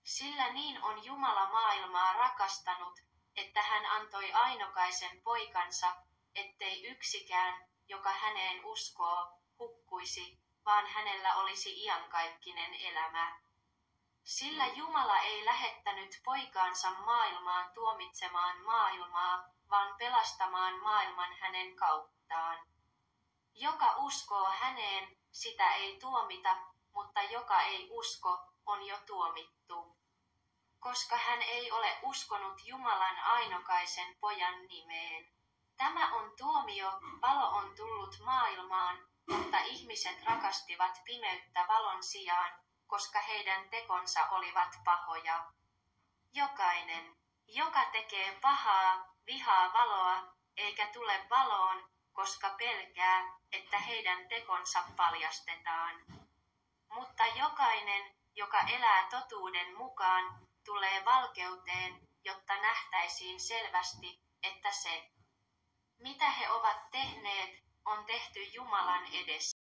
Sillä niin on Jumala maailmaa rakastanut, että hän antoi ainokaisen poikansa, ettei yksikään, joka häneen uskoo, hukkuisi, vaan hänellä olisi iankaikkinen elämä. Sillä Jumala ei lähettänyt poikaansa maailmaan tuomitsemaan maailmaa, vaan pelastamaan maailman hänen kauttaan. Joka uskoo häneen, sitä ei tuomita, mutta joka ei usko, on jo tuomittu. Koska hän ei ole uskonut Jumalan ainokaisen pojan nimeen. Tämä on tuomio, valo on tullut maailmaan, mutta ihmiset rakastivat pimeyttä valon sijaan, koska heidän tekonsa olivat pahoja. Jokainen, joka tekee pahaa, vihaa valoa, eikä tule valoon, koska pelkää, että heidän tekonsa paljastetaan. Mutta jokainen, joka elää totuuden mukaan, tulee valkeuteen, jotta nähtäisiin selvästi, että se, mitä he ovat tehneet, on tehty Jumalan edessä.